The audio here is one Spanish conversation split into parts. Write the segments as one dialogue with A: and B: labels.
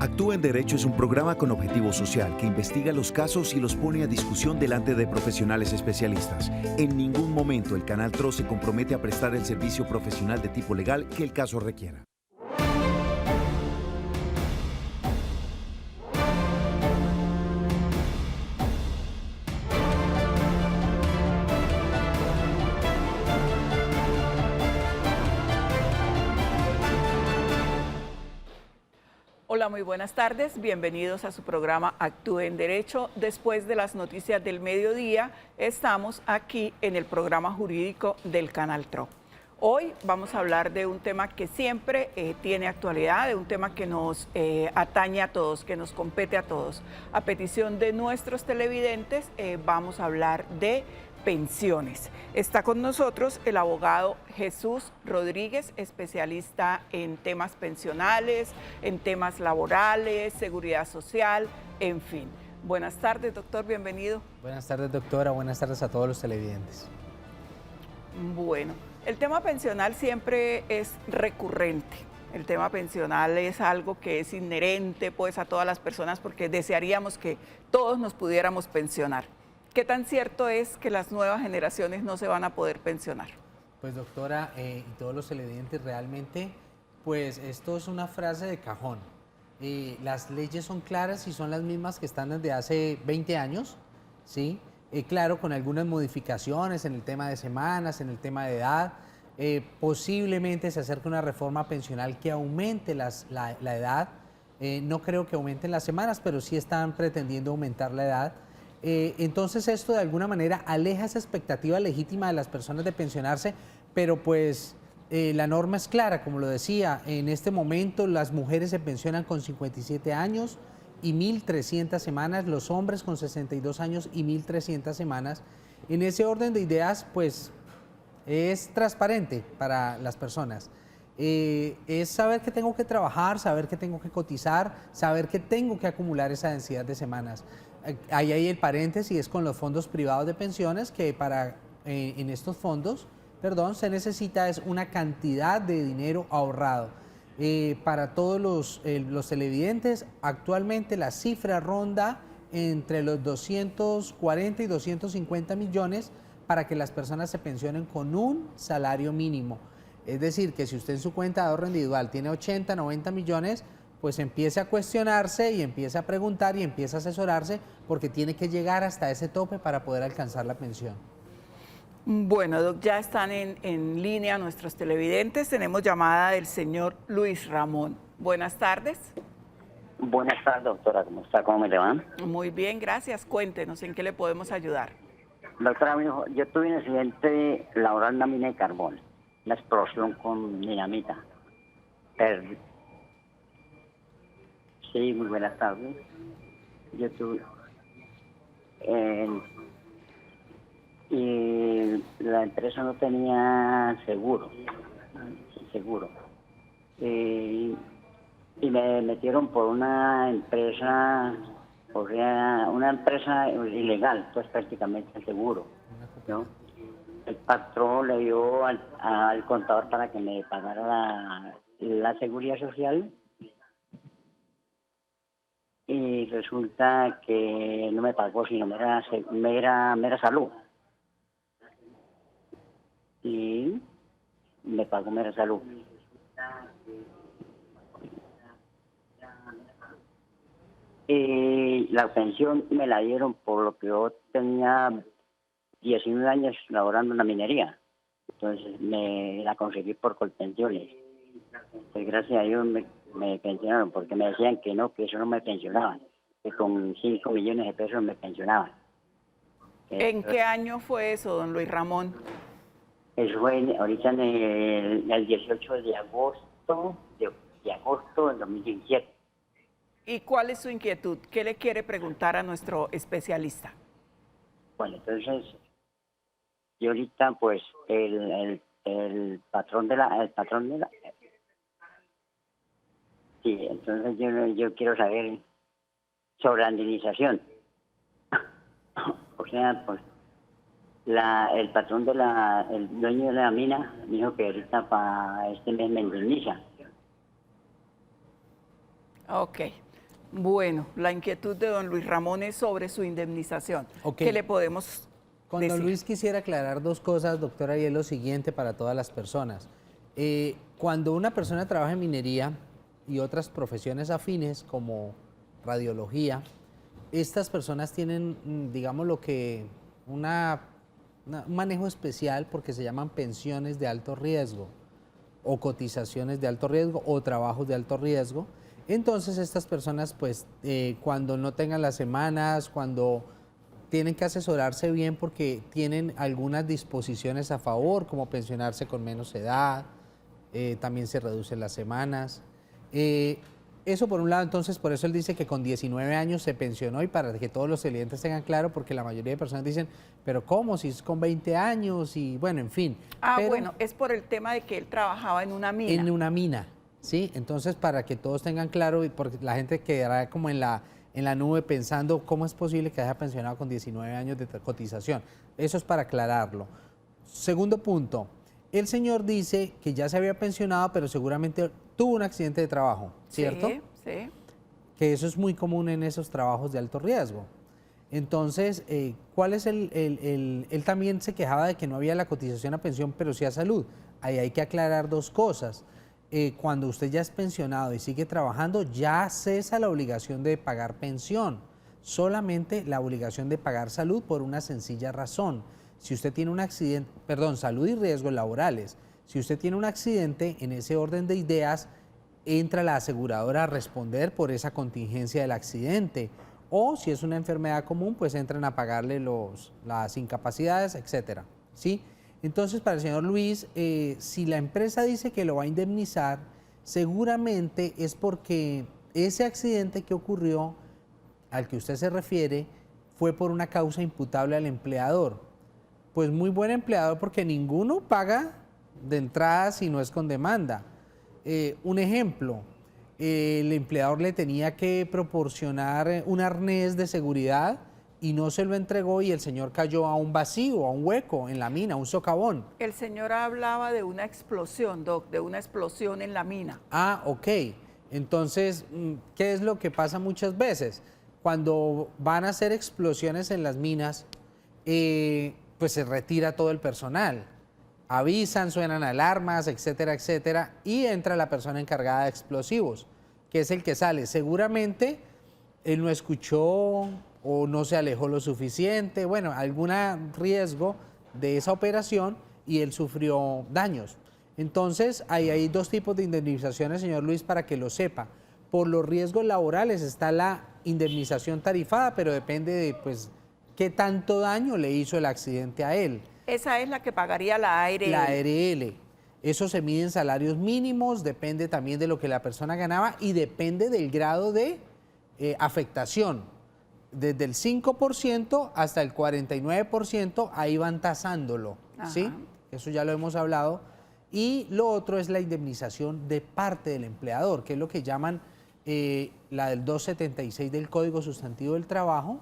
A: Actúa en Derecho es un programa con objetivo social que investiga los casos y los pone a discusión delante de profesionales especialistas. En ningún momento el Canal TRO se compromete a prestar el servicio profesional de tipo legal que el caso requiera.
B: Hola, muy buenas tardes. Bienvenidos a su programa Actúe en Derecho. Después de las noticias del mediodía, estamos aquí en el programa jurídico del Canal TRO. Hoy vamos a hablar de un tema que siempre tiene actualidad, de un tema que nos atañe a todos, que nos compete a todos. A petición de nuestros televidentes, vamos a hablar de pensiones. Está con nosotros el abogado Jesús Rodríguez, especialista en temas pensionales, en temas laborales, seguridad social, en fin. Buenas tardes, doctor, bienvenido.
C: Buenas tardes, doctora. Buenas tardes a todos los televidentes.
B: Bueno, el tema pensional siempre es recurrente. El tema pensional es algo que es inherente pues a todas las personas porque desearíamos que todos nos pudiéramos pensionar. ¿Qué tan cierto es que las nuevas generaciones no se van a poder pensionar?
C: Pues doctora y todos los televidentes, realmente pues esto es una frase de cajón. Las leyes son claras y son las mismas que están desde hace 20 años, ¿sí? Claro, con algunas modificaciones en el tema de semanas, en el tema de edad. Posiblemente se acerque una reforma pensional que aumente la edad. No creo que aumenten las semanas, pero sí están pretendiendo aumentar la edad. Entonces esto de alguna manera aleja esa expectativa legítima de las personas de pensionarse, pero pues la norma es clara, como lo decía, en este momento las mujeres se pensionan con 57 años y 1.300 semanas, los hombres con 62 años y 1.300 semanas. En ese orden de ideas, pues es transparente para las personas. Es saber que tengo que trabajar, saber que tengo que cotizar, saber que tengo que acumular esa densidad de semanas. Ahí el paréntesis es con los fondos privados de pensiones, que en estos fondos, se necesita es una cantidad de dinero ahorrado. Para todos los televidentes, actualmente la cifra ronda entre los 240 y 250 millones para que las personas se pensionen con un salario mínimo. Es decir, que si usted en su cuenta de ahorro individual tiene 80, 90 millones, pues empiece a cuestionarse y empiece a preguntar y empiece a asesorarse porque tiene que llegar hasta ese tope para poder alcanzar la pensión.
B: Bueno, Doc, ya están en línea nuestros televidentes. Tenemos llamada del señor Luis Ramón. Buenas tardes.
D: Buenas tardes, doctora. ¿Cómo está? ¿Cómo me le van?
B: Muy bien, gracias. Cuéntenos, ¿en qué le podemos ayudar?
D: Doctora, yo tuve un accidente laboral en una mina de carbón, una explosión con dinamita. Sí, muy buenas tardes. Yo tuve... y la empresa no tenía seguro. Y me metieron por una empresa, o sea, una empresa ilegal, pues prácticamente el seguro, ¿no? El patrón le dio al contador para que me pagara la seguridad social. Y resulta que no me pagó, sino mera salud. Y me pagó mera salud. Y la pensión me la dieron por lo que yo tenía 19 años laborando en la minería. Entonces me la conseguí por Colpensiones. Pues gracias a Dios me pensionaron, porque me decían que no, que eso no me pensionaban, que con 5 millones de pesos me pensionaban.
B: ¿En qué año fue eso, don Luis Ramón?
D: Eso fue ahorita en el 18 de agosto del 2017.
B: ¿Y cuál es su inquietud? ¿Qué le quiere preguntar a nuestro especialista?
D: Bueno, entonces, yo ahorita pues el patrón de la... Sí, entonces yo quiero saber sobre la indemnización. O sea, pues el patrón el dueño de la mina me dijo que ahorita para este mes me indemniza.
B: Ok. Bueno, la inquietud de don Luis Ramón es sobre su indemnización. ¿Qué le podemos
C: Con
B: decir?
C: don Luis quisiera aclarar dos cosas, doctora, y es lo siguiente para todas las personas. Cuando una persona trabaja en minería y otras profesiones afines como radiología, estas personas tienen, digamos, un manejo especial porque se llaman pensiones de alto riesgo o cotizaciones de alto riesgo o trabajos de alto riesgo. Entonces estas personas, pues, cuando no tengan las semanas, cuando tienen que asesorarse bien porque tienen algunas disposiciones a favor, como pensionarse con menos edad, también se reducen las semanas. Eso por un lado, entonces, por eso él dice que con 19 años se pensionó, y para que todos los clientes tengan claro, porque la mayoría de personas dicen, pero ¿cómo? Si es con 20 años y bueno, en fin. Pero
B: Bueno, es por el tema de que él trabajaba en una mina.
C: en una mina, ¿sí? Entonces, para que todos tengan claro, y porque la gente quedará como en la nube pensando cómo es posible que haya pensionado con 19 años de cotización. Eso es para aclararlo. Segundo punto, el señor dice que ya se había pensionado, pero seguramente tuvo un accidente de trabajo, ¿cierto?
B: Sí, sí.
C: Que eso es muy común en esos trabajos de alto riesgo. Entonces, ¿cuál es él también se quejaba de que no había la cotización a pensión, pero sí a salud. Ahí hay que aclarar dos cosas. Cuando usted ya es pensionado y sigue trabajando, ya cesa la obligación de pagar pensión, solamente la obligación de pagar salud por una sencilla razón. Si usted tiene un accidente, salud y riesgos laborales, si usted tiene un accidente, en ese orden de ideas, entra la aseguradora a responder por esa contingencia del accidente, o si es una enfermedad común, pues entran a pagarle las incapacidades, etcétera, ¿sí? Entonces, para el señor Luis, si la empresa dice que lo va a indemnizar, seguramente es porque ese accidente que ocurrió, al que usted se refiere, fue por una causa imputable al empleador. Pues muy buen empleador, porque ninguno paga de entrada si no es con demanda. Un ejemplo, el empleador le tenía que proporcionar un arnés de seguridad y no se lo entregó, y el señor cayó a un vacío, a un hueco en la mina, un socavón.
B: El señor hablaba de una explosión, Doc, de una explosión en la mina.
C: Ah, ok. Entonces, ¿qué es lo que pasa muchas veces? Cuando van a hacer explosiones en las minas, pues se retira todo el personal. Avisan, suenan alarmas, etcétera, etcétera, y entra la persona encargada de explosivos, que es el que sale. Seguramente él no escuchó o no se alejó lo suficiente, bueno, algún riesgo de esa operación, y él sufrió daños. Entonces, hay dos tipos de indemnizaciones, señor Luis, para que lo sepa. Por los riesgos laborales está la indemnización tarifada, pero depende de, pues, qué tanto daño le hizo el accidente a él.
B: Esa es la que pagaría la ARL.
C: La ARL. Eso se mide en salarios mínimos, depende también de lo que la persona ganaba y depende del grado de afectación. Desde el 5% hasta el 49%, ahí van tasándolo, ¿sí? Eso ya lo hemos hablado. Y lo otro es la indemnización de parte del empleador, que es lo que llaman la del 276 del Código Sustantivo del Trabajo,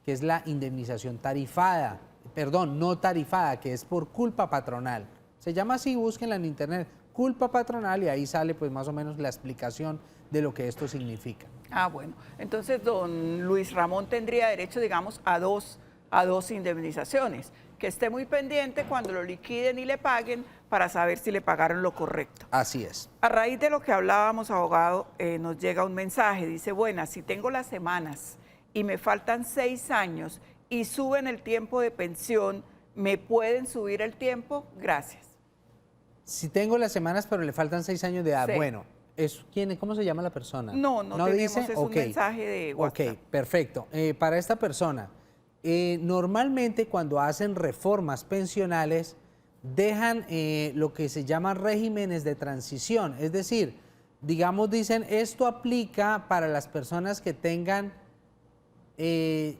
C: que es la indemnización tarifada, no tarifada, que es por culpa patronal. Se llama así, búsquenla en internet, culpa patronal, y ahí sale pues más o menos la explicación de lo que esto significa.
B: Bueno, entonces don Luis Ramón tendría derecho, digamos, a dos indemnizaciones. Que esté muy pendiente cuando lo liquiden y le paguen para saber si le pagaron lo correcto.
C: Así es.
B: A raíz de lo que hablábamos, abogado, nos llega un mensaje, dice, buenas, si tengo las semanas y me faltan 6 años y suben el tiempo de pensión, ¿me pueden subir el tiempo? Gracias.
C: Si tengo las semanas pero le faltan 6 años de edad,
B: Sí.
C: bueno, ¿cómo se llama la persona?
B: No tenemos,
C: dice?
B: es un mensaje de WhatsApp.
C: Ok, perfecto. Para esta persona, normalmente cuando hacen reformas pensionales, dejan lo que se llaman regímenes de transición, es decir, digamos, dicen, esto aplica para las personas que tengan, que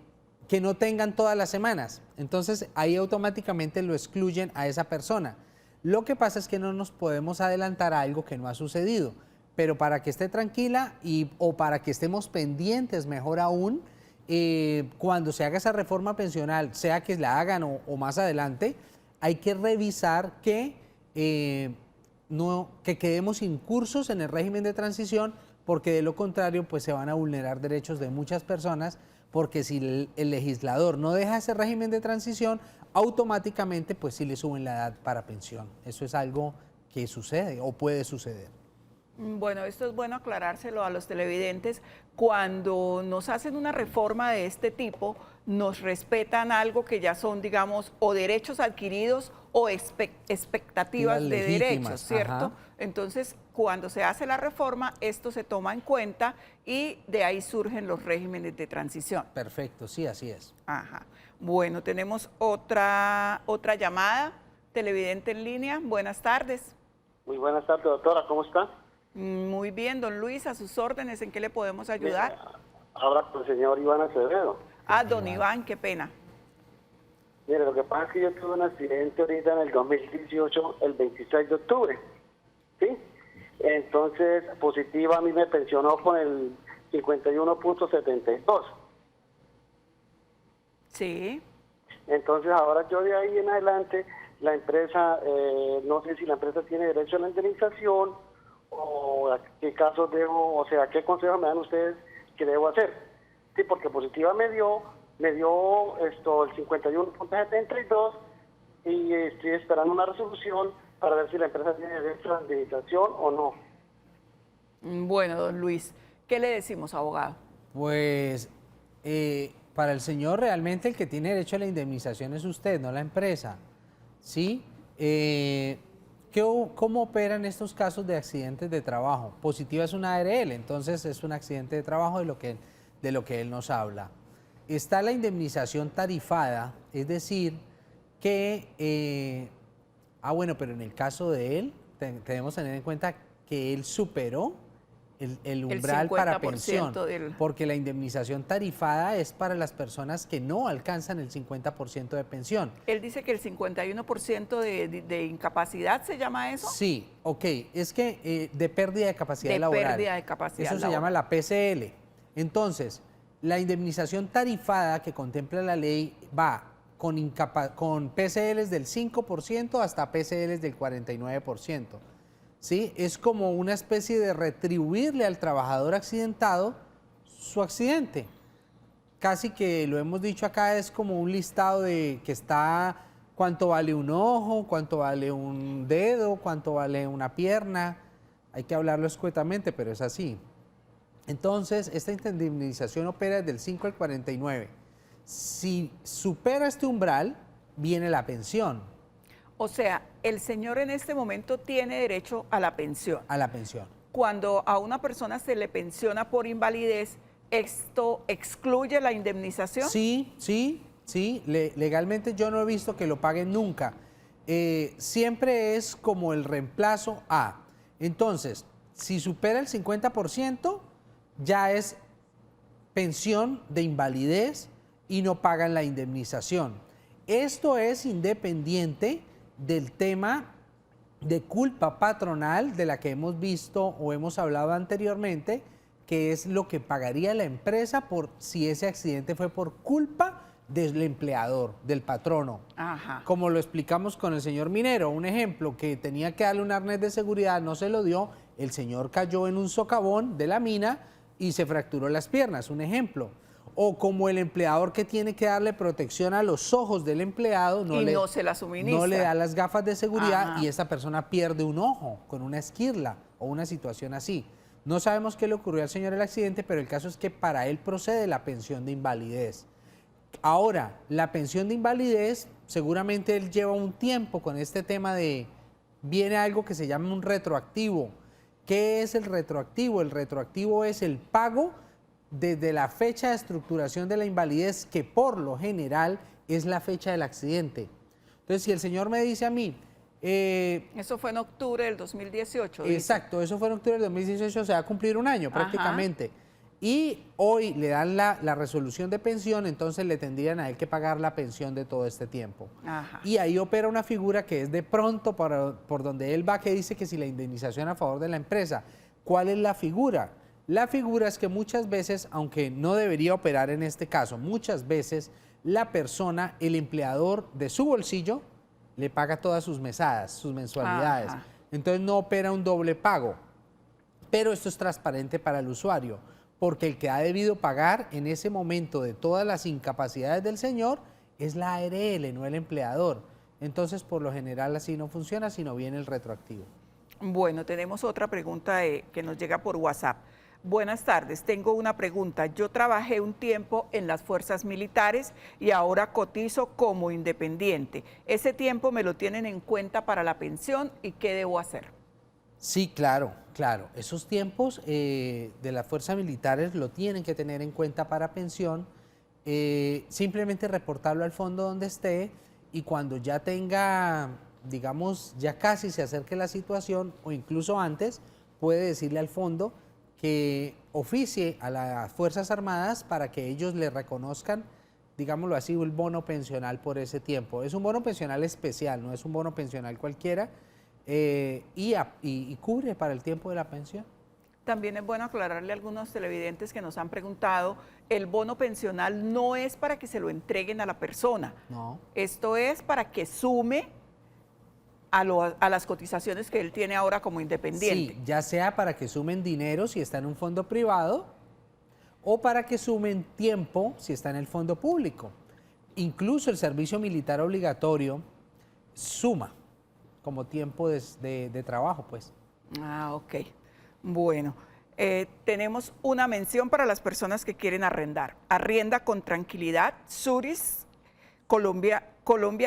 C: no tengan todas las semanas. Entonces, ahí automáticamente lo excluyen a esa persona. Lo que pasa es que no nos podemos adelantar a algo que no ha sucedido, pero para que esté tranquila o para que estemos pendientes, mejor aún, cuando se haga esa reforma pensional, sea que la hagan o más adelante, hay que revisar que quedemos incursos en el régimen de transición porque de lo contrario pues se van a vulnerar derechos de muchas personas, porque si el legislador no deja ese régimen de transición, automáticamente pues sí le suben la edad para pensión. Eso es algo que sucede o puede suceder.
B: Bueno, esto es bueno aclarárselo a los televidentes. Cuando nos hacen una reforma de este tipo, nos respetan algo que ya son, digamos, o derechos adquiridos o expectativas de derechos, ¿cierto?
C: Ajá.
B: Entonces, cuando se hace la reforma, esto se toma en cuenta y de ahí surgen los regímenes de transición.
C: Perfecto, sí, así es.
B: Ajá. Bueno, tenemos otra llamada, televidente en línea. Buenas tardes.
E: Muy buenas tardes, doctora, ¿cómo está?
B: Muy bien, don Luis, a sus órdenes, ¿en qué le podemos ayudar?
E: Habla con el señor Iván Acevedo.
B: Ah, don Iván, qué pena.
E: Mire, lo que pasa es que yo tuve un accidente ahorita en el 2018, el 26 de octubre, ¿sí? Entonces, Positiva a mí me pensionó con el 51.72.
B: Sí.
E: Entonces, ahora yo de ahí en adelante, la empresa, no sé si la empresa tiene derecho a la indemnización o a qué casos debo, o sea, qué consejos me dan ustedes que debo hacer. Sí, porque Positiva me dio esto el 51.72 y estoy esperando una resolución para ver si la empresa tiene derecho a la indemnización o no.
B: Bueno, don Luis, ¿qué le decimos, abogado?
C: Pues para el señor realmente el que tiene derecho a la indemnización es usted, no la empresa. ¿Sí? ¿Cómo operan estos casos de accidentes de trabajo? Positiva es una ARL, entonces es un accidente de trabajo de lo que él nos habla. Está la indemnización tarifada, es decir, que, bueno, pero en el caso de él, debemos tener en cuenta que él superó el umbral para pensión, porque la indemnización tarifada es para las personas que no alcanzan el 50% de pensión.
B: Él dice que el 51% de incapacidad, ¿se llama eso?
C: Sí, ok, es que de pérdida de capacidad laboral.
B: De pérdida de capacidad
C: Eso
B: laboral.
C: se llama la PCL. Entonces, la indemnización tarifada que contempla la ley va con PCLs del 5% hasta PCLs del 49%. ¿Sí? Es como una especie de retribuirle al trabajador accidentado su accidente. Casi que lo hemos dicho acá, es como un listado de que está cuánto vale un ojo, cuánto vale un dedo, cuánto vale una pierna. Hay que hablarlo escuetamente, pero es así. Entonces, esta indemnización opera desde el 5 al 49. Si supera este umbral, viene la pensión.
B: O sea, el señor en este momento tiene derecho a la pensión.
C: A la pensión.
B: Cuando a una persona se le pensiona por invalidez, ¿esto excluye la indemnización?
C: Sí. Legalmente yo no he visto que lo paguen nunca. Siempre es como el reemplazo a. Entonces, si supera el 50%, ya es pensión de invalidez y no pagan la indemnización. Esto es independiente del tema de culpa patronal de la que hemos visto o hemos hablado anteriormente, que es lo que pagaría la empresa por si ese accidente fue por culpa del empleador, del patrono.
B: Ajá.
C: Como lo explicamos con el señor minero, un ejemplo, que tenía que darle un arnés de seguridad, no se lo dio, el señor cayó en un socavón de la mina y se fracturó las piernas, un ejemplo. O como el empleador que tiene que darle protección a los ojos del empleado,
B: no se la suministra.
C: No le da las gafas de seguridad.
B: Ajá.
C: Y esa persona pierde un ojo con una esquirla o una situación así. No sabemos qué le ocurrió al señor el accidente, pero el caso es que para él procede la pensión de invalidez. Ahora, la pensión de invalidez, seguramente él lleva un tiempo con este tema de, viene algo que se llama un retroactivo. ¿Qué es el retroactivo? El retroactivo es el pago desde la fecha de estructuración de la invalidez, que por lo general es la fecha del accidente. Entonces, si el señor me dice a mí...
B: eso fue en octubre del 2018.
C: Exacto,
B: dice.
C: eso fue en octubre del 2018, se va a cumplir un año prácticamente.
B: Ajá.
C: Y hoy le dan la resolución de pensión, entonces le tendrían a él que pagar la pensión de todo este tiempo.
B: Ajá.
C: Y ahí opera una figura que es de pronto por donde él va, que dice que si la indemnización a favor de la empresa. ¿Cuál es la figura? La figura es que muchas veces, aunque no debería operar en este caso, muchas veces la persona, el empleador de su bolsillo, le paga todas sus mesadas, sus mensualidades.
B: Ajá.
C: Entonces no opera un doble pago. pero esto es transparente para el usuario, porque el que ha debido pagar en ese momento de todas las incapacidades del señor es la ARL, no el empleador. Entonces, por lo general así no funciona, sino viene el retroactivo.
B: Bueno, tenemos otra pregunta que nos llega por WhatsApp. Buenas tardes, tengo una pregunta. Yo trabajé un tiempo en las fuerzas militares y ahora cotizo como independiente. ¿Ese tiempo me lo tienen en cuenta para la pensión y qué debo hacer?
C: Sí, claro, claro. Esos tiempos de las fuerzas militares lo tienen que tener en cuenta para pensión. Simplemente reportarlo al fondo donde esté y cuando ya tenga, digamos, ya casi se acerque la situación o incluso antes, puede decirle al fondo que oficie a las Fuerzas Armadas para que ellos le reconozcan, digámoslo así, el bono pensional por ese tiempo. Es un bono pensional especial, no es un bono pensional cualquiera, y cubre para el tiempo de la pensión.
B: También es bueno aclararle a algunos televidentes que nos han preguntado, el bono pensional no es para que se lo entreguen a la persona.
C: No.
B: Esto es para que sume a las cotizaciones que él tiene ahora como independiente.
C: Sí, ya sea para que sumen dinero si está en un fondo privado o para que sumen tiempo si está en el fondo público. Incluso el servicio militar obligatorio suma como tiempo de trabajo, pues.
B: Ah, ok. Bueno, tenemos una mención para las personas que quieren arrendar. Arrienda con tranquilidad, Suris, Colombia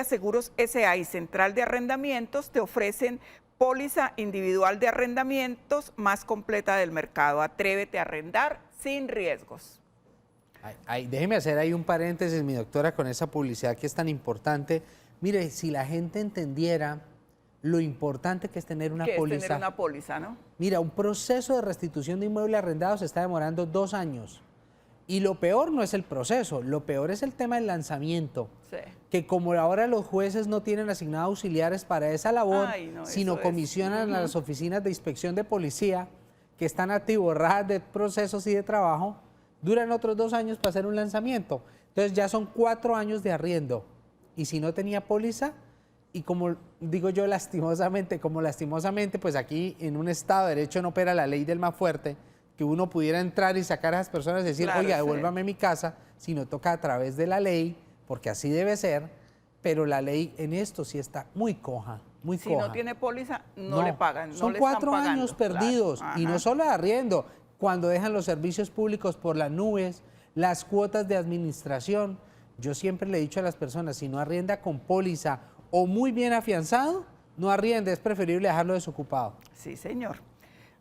B: Seguros S.A. y Central de Arrendamientos te ofrecen póliza individual de arrendamientos más completa del mercado. Atrévete a arrendar sin riesgos.
C: Déjeme hacer ahí un paréntesis, mi doctora, con esa publicidad que es tan importante. Mire, si la gente entendiera lo importante que es tener una póliza.
B: Es tener una póliza, ¿no?
C: Mira, un proceso de restitución de inmueble arrendado se está demorando 2 años. Y lo peor no es el proceso, lo peor es el tema del lanzamiento.
B: Sí.
C: Que como ahora los jueces no tienen asignados auxiliares para esa labor, sino comisionan a las oficinas de inspección de policía, que están atiborradas de procesos y de trabajo, duran otros 2 años para hacer un lanzamiento. Entonces ya son 4 años de arriendo. Y si no tenía póliza, y como digo yo lastimosamente, pues aquí en un Estado de Derecho no opera la ley del más fuerte, que uno pudiera entrar y sacar a esas personas y decir,
B: claro,
C: oiga, devuélvame mi casa, sino toca a través de la ley, porque así debe ser, pero la ley en esto sí está muy coja, muy coja.
B: Si no tiene póliza, no le pagan. No
C: Son
B: le
C: 4
B: están pagando,
C: años perdidos,
B: claro.
C: y no solo de arriendo, cuando dejan los servicios públicos por las nubes, las cuotas de administración. Yo siempre le he dicho a las personas, si no arrienda con póliza o muy bien afianzado, no arriende, es preferible dejarlo desocupado.
B: Sí, señor.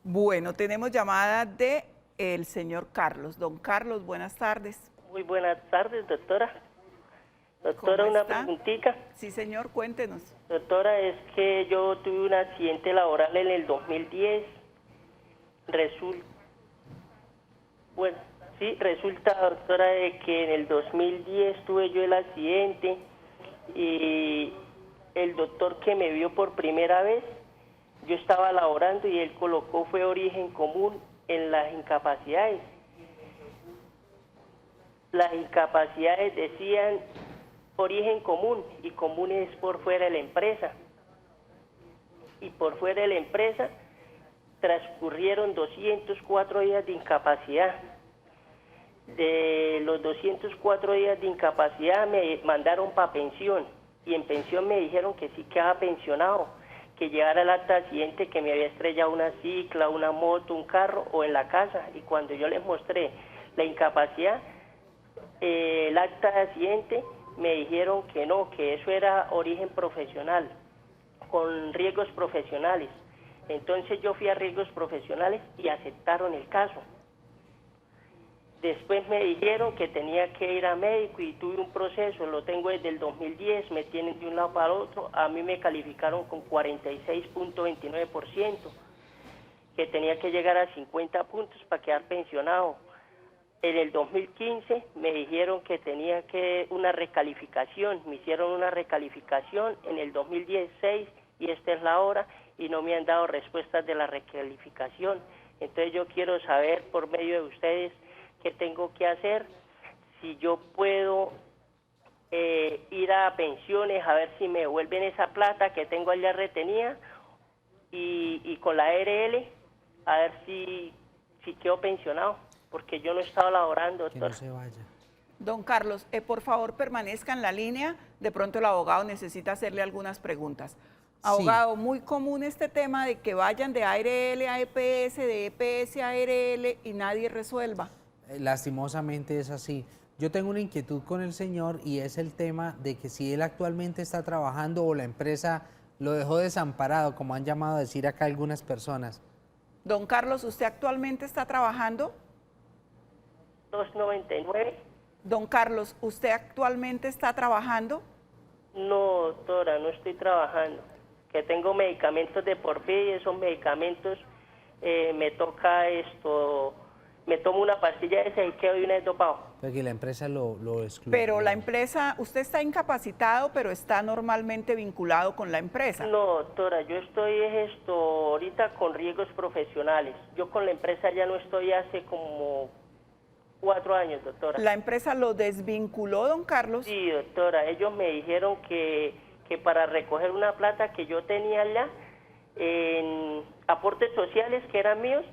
B: Bueno, tenemos llamada de el señor Carlos. Don Carlos, buenas tardes.
F: Muy buenas tardes, doctora. Doctora, una preguntita.
B: Sí, señor, cuéntenos.
F: Doctora, es que yo tuve un accidente laboral en el 2010. Resulta, doctora, de que en el 2010 tuve yo el accidente y el doctor que me vio por primera vez, yo estaba laborando y él colocó fue origen común en las incapacidades. Las incapacidades decían origen común y común es por fuera de la empresa. Y por fuera de la empresa transcurrieron 204 días de incapacidad. De los 204 días de incapacidad me mandaron para pensión y en pensión me dijeron que sí quedaba pensionado, que llevara el acta de accidente, que me había estrellado una cicla, una moto, un carro o en la casa. Y cuando yo les mostré la incapacidad, el acta de accidente, me dijeron que no, que eso era origen profesional, con riesgos profesionales. Entonces yo fui a riesgos profesionales y aceptaron el caso. Después me dijeron que tenía que ir a médico y tuve un proceso, lo tengo desde el 2010, me tienen de un lado para otro, a mí me calificaron con 46.29%, que tenía que llegar a 50 puntos para quedar pensionado. En el 2015 me dijeron que tenía que una recalificación, me hicieron una recalificación en el 2016 y esta es la hora y no me han dado respuestas de la recalificación. Entonces yo quiero saber por medio de ustedes qué tengo que hacer, si yo puedo ir a pensiones a ver si me devuelven esa plata que tengo allá retenida y con la ARL a ver si quedo pensionado, porque yo no he estado laborando,
C: Que
F: doctor.
C: no se vaya.
B: Don Carlos, por favor permanezca en la línea. De pronto el abogado necesita hacerle algunas preguntas. Abogado, muy común este tema de que vayan de ARL a EPS, de EPS a ARL y nadie resuelva.
C: Lastimosamente es así. Yo tengo una inquietud con el señor y es el tema de que si él actualmente está trabajando o la empresa lo dejó desamparado, como han llamado a decir acá algunas personas.
B: Don Carlos, ¿usted actualmente está trabajando?
F: 299.
B: Don Carlos, ¿usted actualmente está trabajando?
F: No, doctora, no estoy trabajando. Que tengo medicamentos de por vida y esos medicamentos me toca me tomo una pastilla de esa y quedo de una vez dopado.
C: Porque la empresa lo excluye.
B: Pero la empresa, usted está incapacitado, pero está normalmente vinculado con la empresa.
F: No, doctora, yo estoy ahorita con riesgos profesionales. Yo con la empresa ya no estoy hace como 4 años, doctora.
B: ¿La empresa lo desvinculó, don Carlos?
F: Sí, doctora, ellos me dijeron que para recoger una plata que yo tenía allá en aportes sociales que eran míos,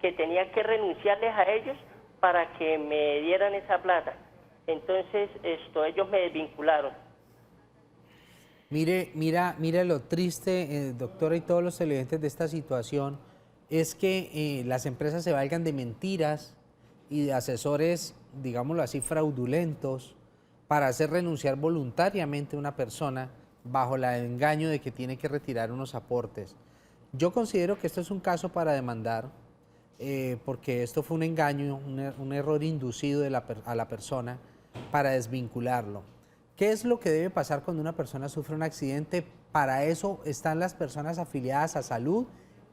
F: que tenía que renunciarles a ellos para que me dieran esa plata. Entonces, ellos me desvincularon.
C: Mira lo triste, doctora, y todos los televidentes de esta situación, es que las empresas se valgan de mentiras y de asesores, digámoslo así, fraudulentos, para hacer renunciar voluntariamente a una persona bajo el engaño de que tiene que retirar unos aportes. Yo considero que esto es un caso para demandar, porque esto fue un engaño, un error inducido a la persona para desvincularlo. ¿Qué es lo que debe pasar cuando una persona sufre un accidente? Para eso están las personas afiliadas a salud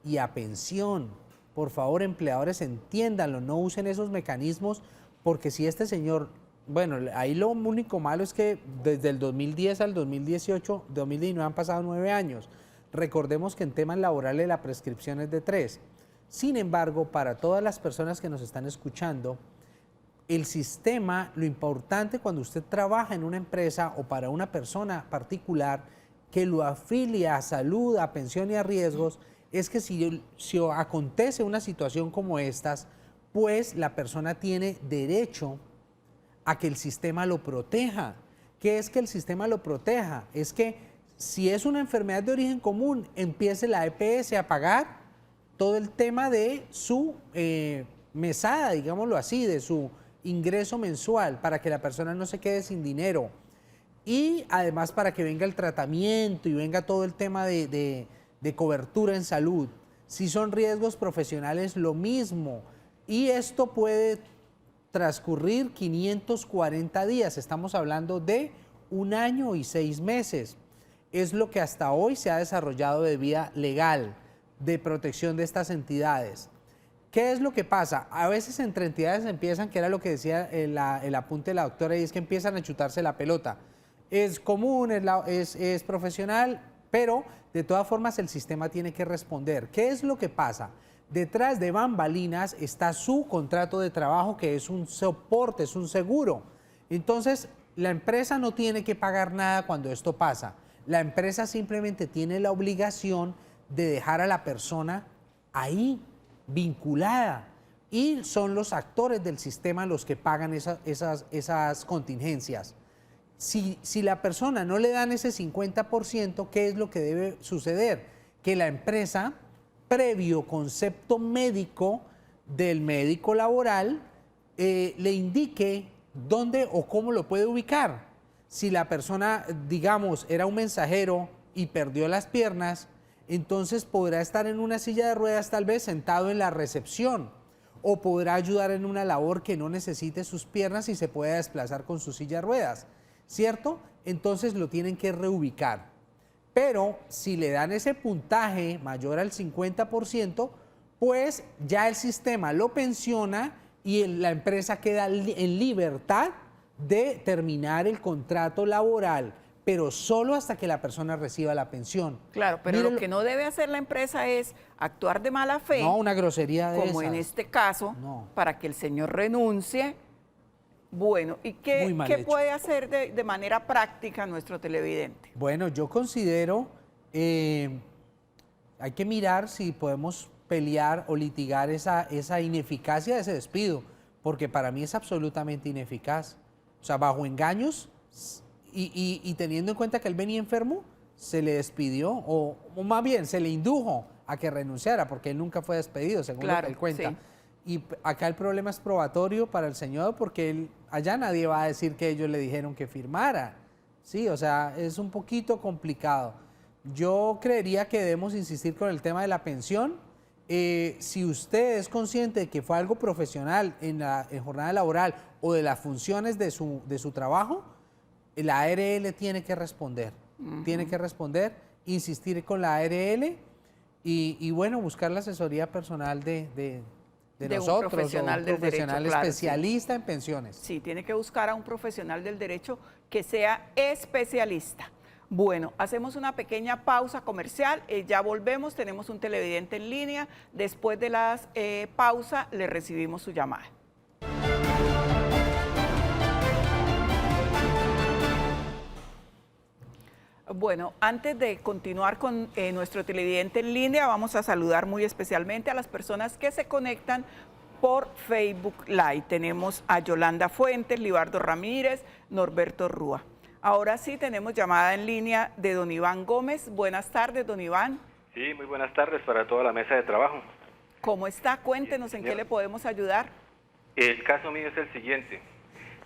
C: y a pensión. Por favor, empleadores, entiéndanlo, no usen esos mecanismos, porque si este señor, bueno, ahí lo único malo es que desde el 2010 al 2018, 2019 han pasado 9 años. Recordemos que en temas laborales la prescripción es de 3. Sin embargo, para todas las personas que nos están escuchando, el sistema, lo importante cuando usted trabaja en una empresa o para una persona particular que lo afilia a salud, a pensión y a riesgos, es que si acontece una situación como estas, pues la persona tiene derecho a que el sistema lo proteja. ¿Qué es que el sistema lo proteja? Es que si es una enfermedad de origen común, empiece la EPS a pagar todo el tema de su mesada, digámoslo así, de su ingreso mensual, para que la persona no se quede sin dinero. Y además para que venga el tratamiento y venga todo el tema de cobertura en salud. Si son riesgos profesionales, lo mismo. Y esto puede transcurrir 540 días. Estamos hablando de 1 año y 6 meses. Es lo que hasta hoy se ha desarrollado de vía legal de protección de estas entidades. ¿Qué es lo que pasa? A veces entre entidades empiezan, que era lo que decía el apunte de la doctora, y es que empiezan a chutarse la pelota. Es común, es profesional, pero de todas formas el sistema tiene que responder. ¿Qué es lo que pasa? Detrás de bambalinas está su contrato de trabajo, que es un soporte, es un seguro. Entonces, la empresa no tiene que pagar nada cuando esto pasa. La empresa simplemente tiene la obligación de dejar a la persona ahí, vinculada. Y son los actores del sistema los que pagan esas contingencias. Si la persona no le dan ese 50%, ¿qué es lo que debe suceder? Que la empresa, previo concepto médico del médico laboral, le indique dónde o cómo lo puede ubicar. Si la persona, digamos, era un mensajero y perdió las piernas, entonces podrá estar en una silla de ruedas, tal vez sentado en la recepción, o podrá ayudar en una labor que no necesite sus piernas y se pueda desplazar con su silla de ruedas, ¿cierto? Entonces lo tienen que reubicar. Pero si le dan ese puntaje mayor al 50%, pues ya el sistema lo pensiona y la empresa queda en libertad de terminar el contrato laboral, pero solo hasta que la persona reciba la pensión.
B: Claro, pero
C: Mire
B: lo que no debe hacer la empresa es actuar de mala fe,
C: No, una grosería de
B: como en
C: esas.
B: este caso,
C: No.
B: para que el señor renuncie. Bueno, ¿y
C: Muy mal
B: qué
C: hecho.
B: puede hacer de manera práctica nuestro televidente?
C: Bueno, yo considero, hay que mirar si podemos pelear o litigar esa ineficacia de ese despido, porque para mí es absolutamente ineficaz. O sea, bajo engaños y teniendo en cuenta que él venía enfermo, se le despidió, o más bien se le indujo a que renunciara, porque él nunca fue despedido, según lo que él cuenta.
B: Sí.
C: Y acá el problema es probatorio para el señor, porque allá nadie va a decir que ellos le dijeron que firmara. Sí, o sea, es un poquito complicado. Yo creería que debemos insistir con el tema de la pensión. Si usted es consciente de que fue algo profesional en jornada laboral o de las funciones de su trabajo, la ARL tiene que responder. Tiene que responder, insistir con la ARL y bueno, buscar la asesoría personal de nosotros,
B: un profesional del derecho, claro,
C: especialista en pensiones.
B: Sí, tiene que buscar a un profesional del derecho que sea especialista. Bueno, hacemos una pequeña pausa comercial, ya volvemos, tenemos un televidente en línea, después de la pausa le recibimos su llamada. Bueno, antes de continuar con nuestro televidente en línea, vamos a saludar muy especialmente a las personas que se conectan por Facebook Live. Tenemos a Yolanda Fuentes, Libardo Ramírez, Norberto Rúa. Ahora sí tenemos llamada en línea de don Iván Gómez. Buenas tardes, don Iván.
G: Sí, muy buenas tardes para toda la mesa de trabajo.
B: ¿Cómo está? Cuéntenos en qué le podemos ayudar.
G: El caso mío es el siguiente.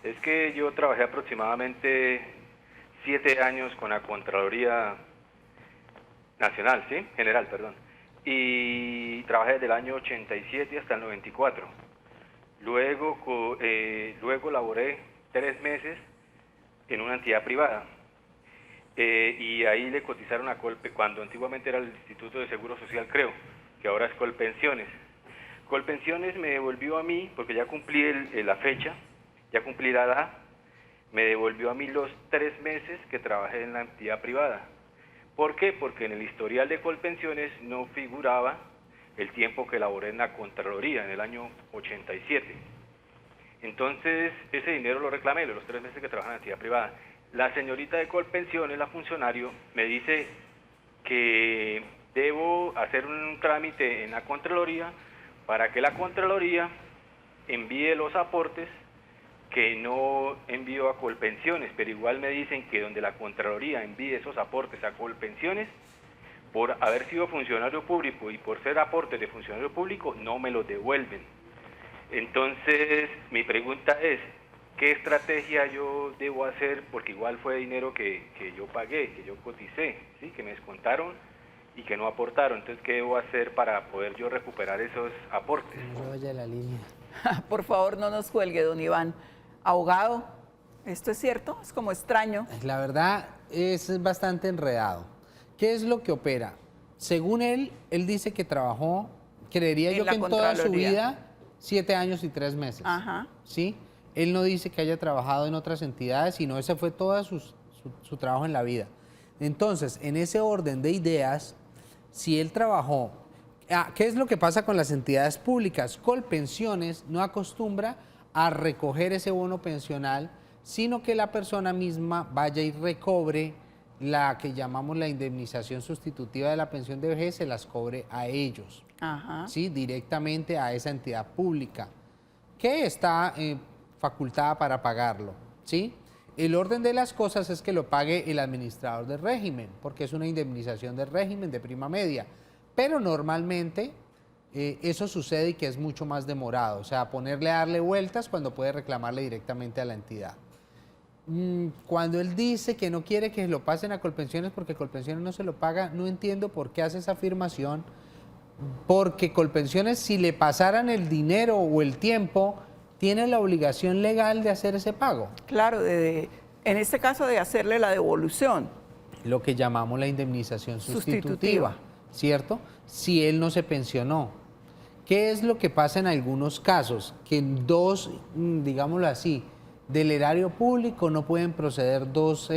G: Es que yo trabajé aproximadamente 7 años con la Contraloría Nacional, ¿sí? General, perdón. Y trabajé desde el año 87 hasta el 94. Luego laboré 3 meses en una entidad privada. Y ahí le cotizaron a Colpe, cuando antiguamente era el Instituto de Seguro Social, creo, que ahora es Colpensiones. Colpensiones me devolvió a mí, porque ya cumplí la fecha, ya cumplí la edad, me devolvió a mí los 3 meses que trabajé en la entidad privada. ¿Por qué? Porque en el historial de Colpensiones no figuraba el tiempo que laboré en la Contraloría, en el año 87. Entonces, ese dinero lo reclamé, los 3 meses que trabajé en la entidad privada. La señorita de Colpensiones, la funcionario, me dice que debo hacer un trámite en la Contraloría para que la Contraloría envíe los aportes que no envío a Colpensiones, pero igual me dicen que donde la Contraloría envíe esos aportes a Colpensiones, por haber sido funcionario público y por ser aportes de funcionario público, no me los devuelven. Entonces, mi pregunta es, ¿qué estrategia yo debo hacer? Porque igual fue dinero que yo pagué, que yo coticé, ¿sí? Que me descontaron y que no aportaron. Entonces, ¿qué debo hacer para poder yo recuperar esos aportes?
C: No se vaya la línea.
B: Por favor, no nos cuelgue, don Iván. Abogado, ¿esto es cierto? Es como extraño.
C: La verdad es bastante enredado. ¿Qué es lo que opera? Según él dice que trabajó, creería yo que en toda su vida, 7 años y 3 meses.
B: Ajá.
C: ¿Sí? Él no dice que haya trabajado en otras entidades, sino ese fue todo su trabajo en la vida. Entonces, en ese orden de ideas, si él trabajó, ¿qué es lo que pasa con las entidades públicas? Colpensiones no acostumbra a recoger ese bono pensional, sino que la persona misma vaya y recobre la que llamamos la indemnización sustitutiva de la pensión de vejez, se las cobre a ellos,
B: Ajá.
C: ¿sí? Directamente a esa entidad pública, que está facultada para pagarlo, ¿sí? El orden de las cosas es que lo pague el administrador del régimen, porque es una indemnización del régimen de prima media, pero normalmente eso sucede y que es mucho más demorado, o sea, ponerle a darle vueltas cuando puede reclamarle directamente a la entidad. Cuando él dice que no quiere que lo pasen a Colpensiones porque Colpensiones no se lo paga, no entiendo por qué hace esa afirmación, porque Colpensiones, si le pasaran el dinero o el tiempo, tiene la obligación legal de hacer ese pago.
B: Claro, en este caso de hacerle la devolución.
C: Lo que llamamos la indemnización sustitutiva, ¿cierto? Si él no se pensionó. ¿Qué es lo que pasa en algunos casos? Que en 2, digámoslo así, del erario público no pueden proceder 2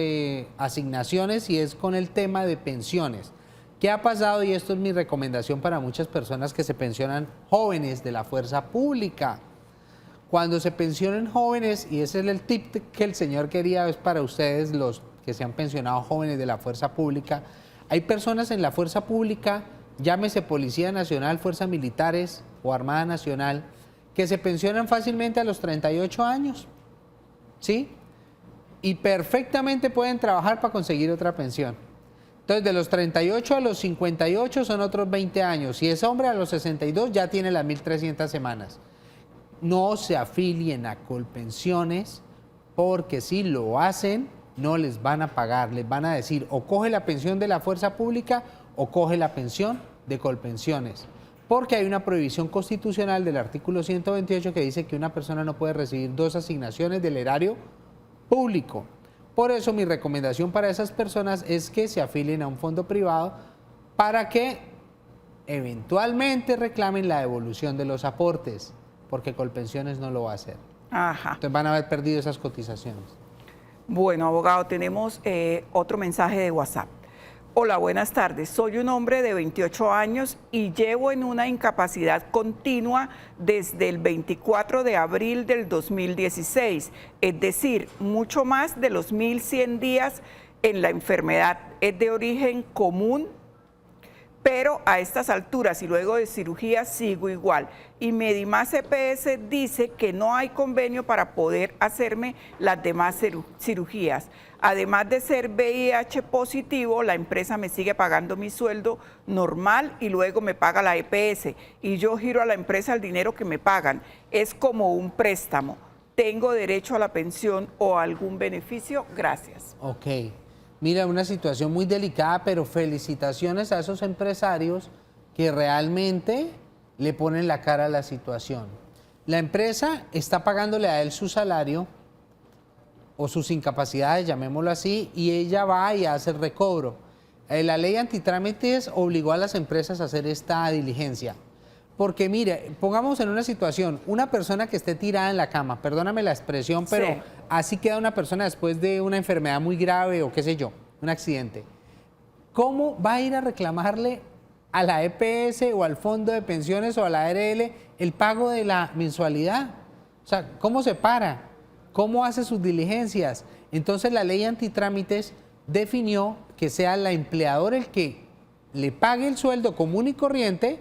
C: asignaciones y es con el tema de pensiones. ¿Qué ha pasado? Y esto es mi recomendación para muchas personas que se pensionan jóvenes de la fuerza pública. Cuando se pensionen jóvenes, y ese es el tip que el señor quería, es para ustedes los que se han pensionado jóvenes de la fuerza pública, hay personas en la fuerza pública llámese Policía Nacional, Fuerzas Militares o Armada Nacional, que se pensionan fácilmente a los 38 años, ¿sí? Y perfectamente pueden trabajar para conseguir otra pensión. Entonces, de los 38 a los 58 son otros 20 años. Si es hombre, a los 62 ya tiene las 1.300 semanas. No se afilien a Colpensiones, porque si lo hacen, no les van a pagar. Les van a decir, o coge la pensión de la fuerza pública o coge la pensión de Colpensiones. Porque hay una prohibición constitucional del artículo 128 que dice que una persona no puede recibir 2 asignaciones del erario público. Por eso mi recomendación para esas personas es que se afilien a un fondo privado para que eventualmente reclamen la devolución de los aportes, porque Colpensiones no lo va a hacer.
B: Ajá.
C: Entonces van a haber perdido esas cotizaciones.
B: Bueno, abogado, tenemos otro mensaje de WhatsApp. Hola, buenas tardes. Soy un hombre de 28 años y llevo en una incapacidad continua desde el 24 de abril del 2016, es decir, mucho más de los 1.100 días en la enfermedad. Es de origen común, pero a estas alturas y luego de cirugía sigo igual. Y Medimás EPS dice que no hay convenio para poder hacerme las demás cirugías. Además de ser VIH positivo, la empresa me sigue pagando mi sueldo normal y luego me paga la EPS. Y yo giro a la empresa el dinero que me pagan. Es como un préstamo. ¿Tengo derecho a la pensión o a algún beneficio? Gracias.
C: Ok. Mira, una situación muy delicada, pero felicitaciones a esos empresarios que realmente le ponen la cara a la situación. La empresa está pagándole a él su salario o sus incapacidades, llamémoslo así, y ella va y hace el recobro. La ley antitrámites obligó a las empresas a hacer esta diligencia. Porque mire, pongamos en una situación, una persona que esté tirada en la cama, perdóname la expresión, pero
B: Sí.
C: así queda una persona después de una enfermedad muy grave o qué sé yo, un accidente. ¿Cómo va a ir a reclamarle a la EPS o al Fondo de Pensiones o a la ARL el pago de la mensualidad? O sea, ¿cómo se para? ¿Cómo hace sus diligencias? Entonces la ley antitrámites definió que sea el empleador el que le pague el sueldo común y corriente,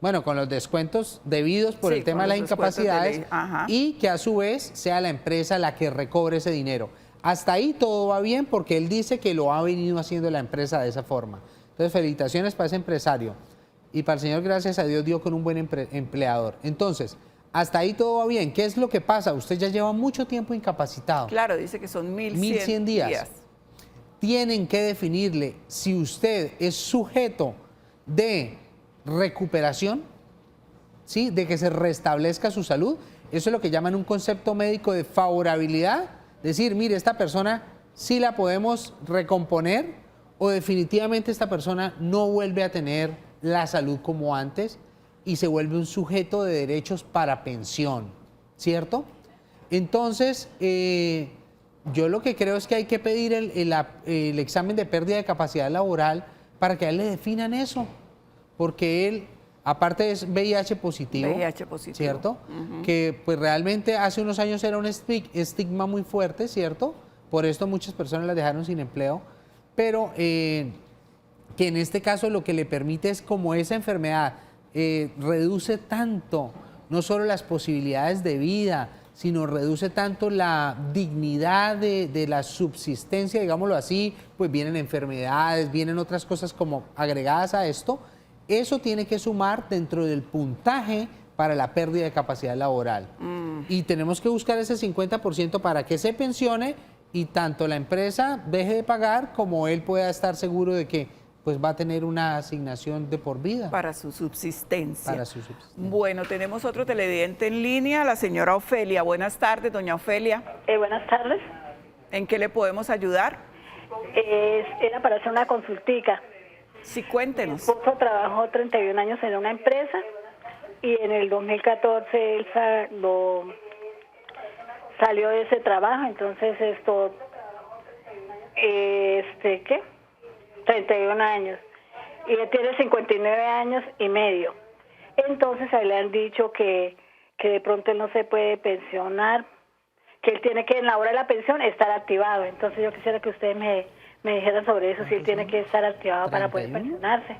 C: bueno, con los descuentos debidos por
B: Sí,
C: el tema
B: con
C: de las
B: los descuentos de
C: incapacidades,
B: ley. Ajá.
C: y que a su vez sea la empresa la que recobre ese dinero. Hasta ahí todo va bien porque él dice que lo ha venido haciendo la empresa de esa forma. Entonces, felicitaciones para ese empresario. Y para el señor, gracias a Dios, dio con un buen empleador. Entonces, hasta ahí todo va bien. ¿Qué es lo que pasa? Usted ya lleva mucho tiempo incapacitado.
B: Claro, dice que son 1.100
C: 1.100 días. Tienen que definirle si usted es sujeto de recuperación, ¿sí? De que se restablezca su salud. Eso es lo que llaman un concepto médico de favorabilidad. Decir, mire, esta persona sí la podemos recomponer o definitivamente esta persona no vuelve a tener la salud como antes y se vuelve un sujeto de derechos para pensión, ¿cierto? Entonces, yo lo que creo es que hay que pedir el examen de pérdida de capacidad laboral para que a él le definan eso, porque él, aparte es VIH positivo,
B: VIH positivo.
C: ¿cierto? Que pues realmente hace unos años era un estigma muy fuerte, ¿cierto? Por esto muchas personas las dejaron sin empleo, pero que en este caso lo que le permite es, como esa enfermedad reduce tanto, no solo las posibilidades de vida, sino reduce tanto la dignidad de la subsistencia, digámoslo así, pues vienen enfermedades, vienen otras cosas como agregadas a esto. Eso tiene que sumar dentro del puntaje para la pérdida de capacidad laboral. Y tenemos que buscar ese 50% para que se pensione y tanto la empresa deje de pagar como él pueda estar seguro de que pues va a tener una asignación de por vida.
B: Para su subsistencia.
C: Para su subsistencia.
B: Bueno, tenemos otro televidente en línea, la señora Ofelia. Buenas tardes, doña Ofelia.
H: Buenas tardes.
B: ¿En qué le podemos ayudar?
H: Era para hacer una consultica.
B: Sí,
H: Mi
B: cuéntenos.
H: esposo trabajó 31 años en una empresa y en el 2014 él salió de ese trabajo, entonces ¿qué? 31 años. Y él tiene 59 años y medio. Entonces a él le han dicho que de pronto él no se puede pensionar, que él tiene que en la hora de la pensión estar activado. Entonces yo quisiera que ustedes me dijeran sobre eso, si él tiene que estar activado para poder
C: 31.
H: pensionarse.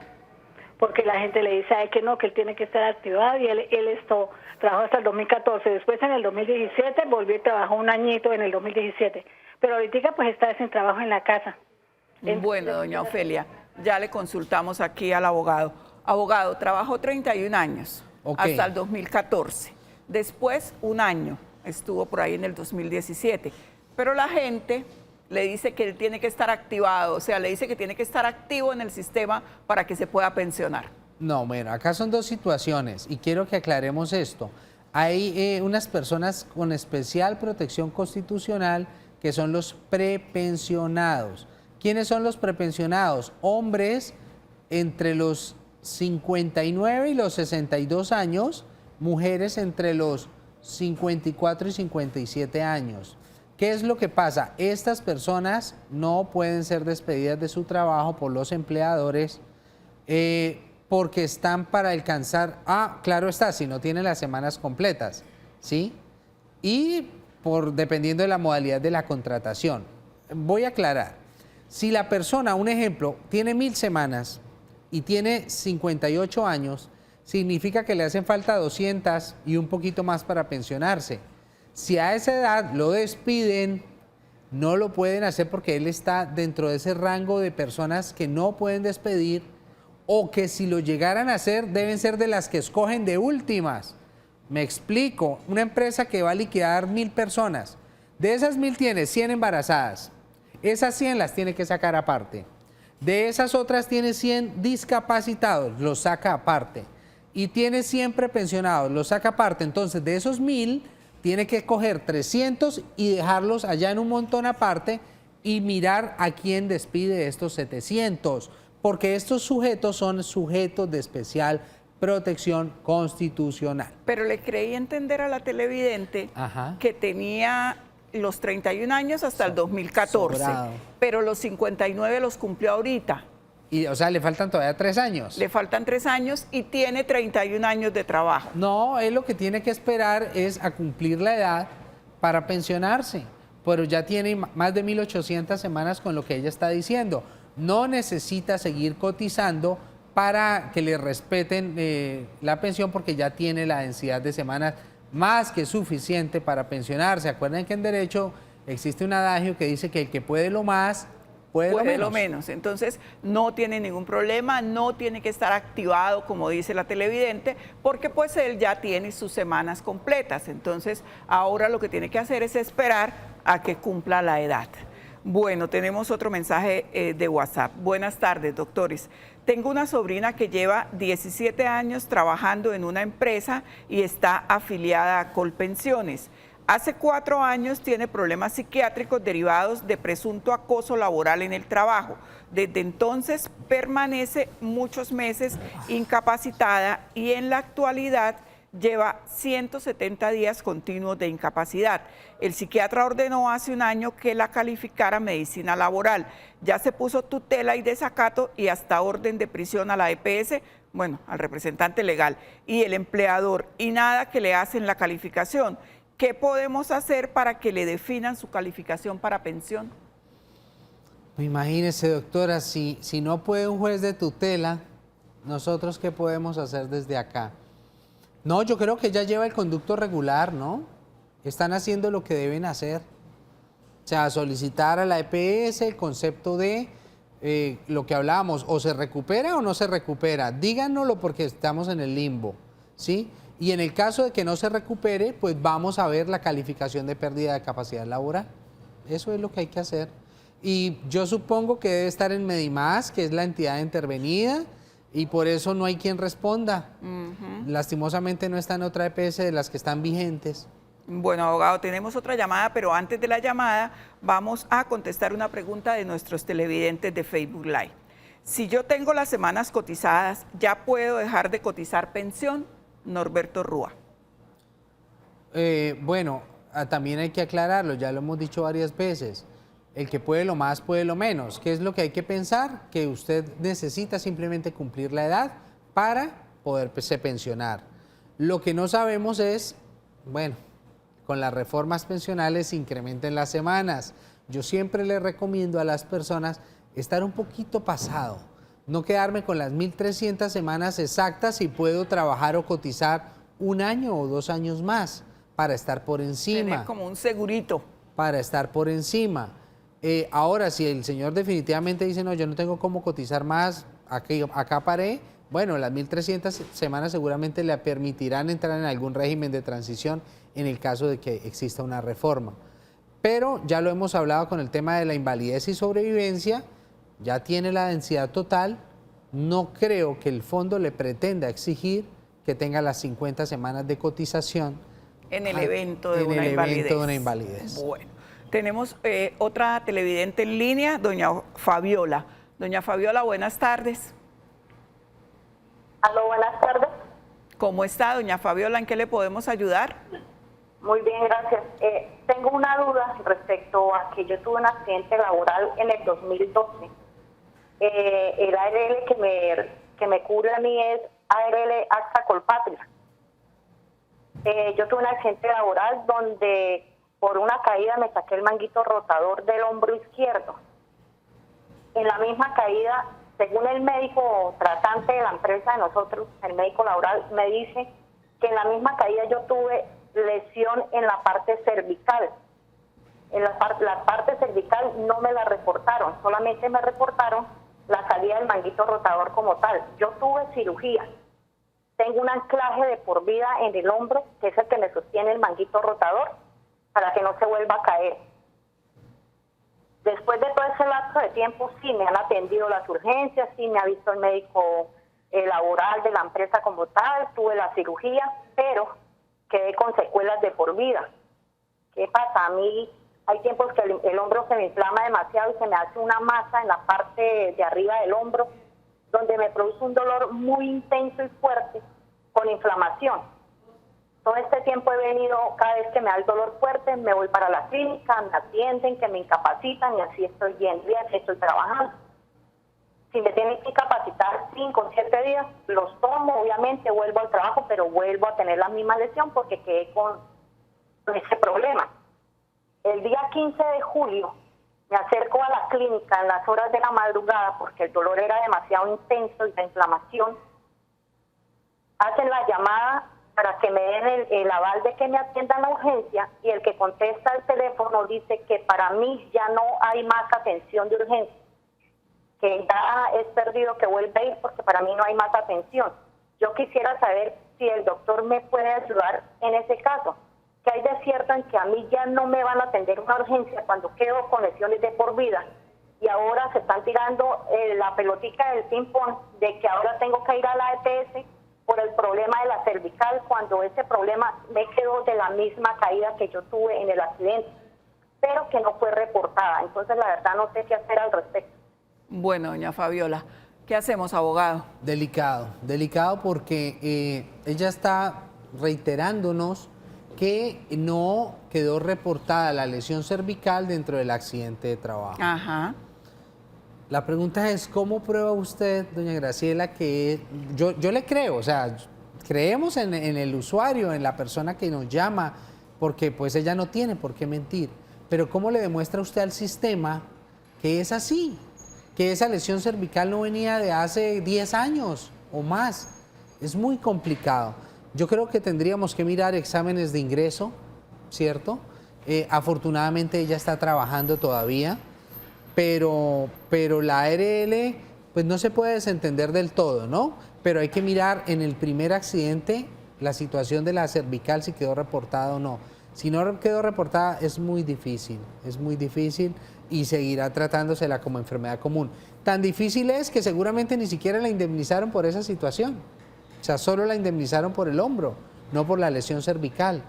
H: porque la gente le dice que no, que él tiene que estar activado, y él trabajó hasta el 2014, después en el 2017 volvió y trabajó un añito en el 2017, pero ahorita pues está sin trabajo en la casa.
B: Bueno, doña Ofelia, ya le consultamos aquí al abogado. Abogado, trabajó 31 años hasta el 2014, después un año, estuvo por ahí en el 2017, pero la gente le dice que él tiene que estar activado, o sea, le dice que tiene que estar activo en el sistema para que se pueda pensionar.
C: No, bueno, acá son dos situaciones y quiero que aclaremos esto. Hay unas personas con especial protección constitucional que son los prepensionados. ¿Quiénes son los prepensionados? Hombres entre los 59 y los 62 años, mujeres entre los 54 y 57 años. ¿Qué es lo que pasa? Estas personas no pueden ser despedidas de su trabajo por los empleadores porque están para alcanzar, claro está, si no tienen las semanas completas, ¿sí? Y dependiendo de la modalidad de la contratación. Voy a aclarar, si la persona, un ejemplo, tiene 1000 semanas y tiene 58 años, significa que le hacen falta 200 y un poquito más para pensionarse. Si a esa edad lo despiden, no lo pueden hacer porque él está dentro de ese rango de personas que no pueden despedir, o que si lo llegaran a hacer deben ser de las que escogen de últimas. Me explico, una empresa que va a liquidar 1000 personas, de esas 1000 tiene 100 embarazadas, esas 100 las tiene que sacar aparte. De esas otras tiene 100 discapacitados, los saca aparte. Y tiene 100 prepensionados, los saca aparte. Entonces de esos 1000 tiene que coger 300 y dejarlos allá en un montón aparte y mirar a quién despide estos 700. Porque estos sujetos son sujetos de especial protección constitucional.
B: Pero le creí entender a la televidente que tenía los 31 años hasta el 2014, sobrado. Pero los 59 los cumplió ahorita.
C: Y, o sea, le faltan todavía 3 años.
B: Le faltan 3 años y tiene 31 años de trabajo.
C: No, él lo que tiene que esperar es a cumplir la edad para pensionarse, pero ya tiene más de 1800 semanas con lo que ella está diciendo. No necesita seguir cotizando para que le respeten la pensión porque ya tiene la densidad de semanas más que suficiente para pensionarse. Acuerden que en derecho existe un adagio que dice que el que puede lo más, puede lo menos.
B: Entonces no tiene ningún problema, no tiene que estar activado como dice la televidente, porque pues él ya tiene sus semanas completas. Entonces ahora lo que tiene que hacer es esperar a que cumpla la edad. Bueno, tenemos otro mensaje de WhatsApp. Buenas tardes, doctores. Tengo una sobrina que lleva 17 años trabajando en una empresa y está afiliada a Colpensiones. Hace 4 años tiene problemas psiquiátricos derivados de presunto acoso laboral en el trabajo. Desde entonces permanece muchos meses incapacitada y en la actualidad lleva 170 días continuos de incapacidad. El psiquiatra ordenó hace un año que la calificara medicina laboral. Ya se puso tutela y desacato y hasta orden de prisión a la EPS, bueno, al representante legal y el empleador, y nada que le hacen la calificación. ¿Qué podemos hacer para que le definan su calificación para pensión?
C: Imagínese, doctora, si no puede un juez de tutela, ¿nosotros qué podemos hacer desde acá? No, yo creo que ya lleva el conducto regular, ¿no? Están haciendo lo que deben hacer. O sea, solicitar a la EPS el concepto de lo que hablábamos, o se recupera o no se recupera. Díganoslo porque estamos en el limbo, ¿sí? Y en el caso de que no se recupere, pues vamos a ver la calificación de pérdida de capacidad laboral. Eso es lo que hay que hacer. Y yo supongo que debe estar en Medimás, que es la entidad intervenida, y por eso no hay quien responda. Lastimosamente no está en otra EPS de las que están vigentes.
B: Bueno, abogado, tenemos otra llamada, pero antes de la llamada vamos a contestar una pregunta de nuestros televidentes de Facebook Live. Si yo tengo las semanas cotizadas, ¿ya puedo dejar de cotizar pensión? Norberto Rúa.
C: Bueno, también hay que aclararlo, ya lo hemos dicho varias veces. El que puede lo más, puede lo menos. ¿Qué es lo que hay que pensar? Que usted necesita simplemente cumplir la edad para poderse pensionar. Lo que no sabemos es, bueno, con las reformas pensionales se incrementen las semanas. Yo siempre le recomiendo a las personas estar un poquito pasado No quedarme con las 1.300 semanas exactas y puedo trabajar o cotizar 1 año o 2 años más para estar por encima.
B: Tener como un segurito.
C: Para estar por encima. Ahora, si el señor definitivamente dice, no, yo no tengo cómo cotizar más, acá paré, bueno, las 1.300 semanas seguramente le permitirán entrar en algún régimen de transición en el caso de que exista una reforma. Pero ya lo hemos hablado con el tema de la invalidez y sobrevivencia, ya tiene la densidad total, no creo que el fondo le pretenda exigir que tenga las 50 semanas de cotización
B: en el evento de una invalidez. Bueno, tenemos otra televidente en línea, doña Fabiola. Doña Fabiola, buenas tardes.
I: Aló, buenas tardes.
B: ¿Cómo está, doña Fabiola? ¿En qué le podemos ayudar?
I: Muy bien, gracias. Tengo una duda respecto a que yo tuve un accidente laboral en el 2012. El ARL que me cubre a mí es ARL AXA Colpatria. Yo tuve un accidente laboral donde por una caída me saqué el manguito rotador del hombro izquierdo. En la misma caída, según el médico tratante de la empresa de nosotros, el médico laboral, me dice que en la misma caída yo tuve lesión en la parte cervical. En la parte cervical no me la reportaron, solamente me reportaron la salida del manguito rotador como tal. Yo tuve cirugía. Tengo un anclaje de por vida en el hombro, que es el que me sostiene el manguito rotador, para que no se vuelva a caer. Después de todo ese lapso de tiempo, sí me han atendido las urgencias, sí me ha visto el médico laboral de la empresa como tal, tuve la cirugía, pero quedé con secuelas de por vida. ¿Qué pasa? A mí hay tiempos que el hombro se me inflama demasiado y se me hace una masa en la parte de arriba del hombro, donde me produce un dolor muy intenso y fuerte con inflamación. Todo este tiempo he venido, cada vez que me da el dolor fuerte, me voy para la clínica, me atienden, que me incapacitan y así estoy bien, así estoy trabajando. Si me tienen que incapacitar 5 o 7 días, los tomo, obviamente vuelvo al trabajo, pero vuelvo a tener la misma lesión porque quedé con ese problema. El día 15 de julio me acerco a la clínica en las horas de la madrugada porque el dolor era demasiado intenso y la inflamación. Hacen la llamada para que me den el aval de que me atiendan la urgencia y el que contesta el teléfono dice que para mí ya no hay más atención de urgencia, que ya es perdido que vuelva a ir porque para mí no hay más atención. Yo quisiera saber si el doctor me puede ayudar en ese caso. Que hay de cierto en que a mí ya no me van a atender una urgencia cuando quedo con lesiones de por vida y ahora se están tirando la pelotica del ping-pong de que ahora tengo que ir a la EPS por el problema de la cervical cuando ese problema me quedó de la misma caída que yo tuve en el accidente, pero que no fue reportada. Entonces la verdad no sé qué hacer al respecto.
B: Bueno, doña Fabiola, ¿qué hacemos, abogado?
C: Delicado porque ella está reiterándonos que no quedó reportada la lesión cervical dentro del accidente de trabajo.
B: Ajá.
C: La pregunta es, ¿cómo prueba usted, doña Graciela, que yo le creo? O sea, creemos en el usuario, en la persona que nos llama, porque pues ella no tiene por qué mentir. Pero ¿cómo le demuestra usted al sistema que es así? Que esa lesión cervical no venía de hace 10 años o más. Es muy complicado. Yo creo que tendríamos que mirar exámenes de ingreso, ¿cierto? Afortunadamente ella está trabajando todavía, pero la ARL pues no se puede desentender del todo, ¿no? Pero hay que mirar en el primer accidente la situación de la cervical, si quedó reportada o no. Si no quedó reportada es muy difícil y seguirá tratándosela como enfermedad común. Tan difícil es que seguramente ni siquiera la indemnizaron por esa situación. O sea, solo la indemnizaron por el hombro, no por la lesión cervical.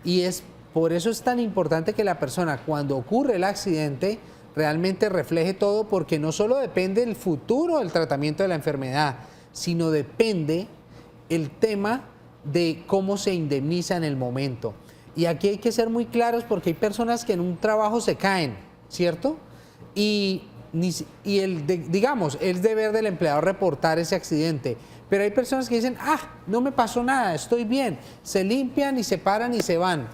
C: Y por eso es tan importante que la persona, cuando ocurre el accidente, realmente refleje todo, porque no solo depende el futuro del tratamiento de la enfermedad, sino depende el tema de cómo se indemniza en el momento. Y aquí hay que ser muy claros porque hay personas que en un trabajo se caen, ¿cierto? Digamos, es deber del empleador reportar ese accidente. Pero hay personas que dicen, no me pasó nada, estoy bien. Se limpian y se paran y se van.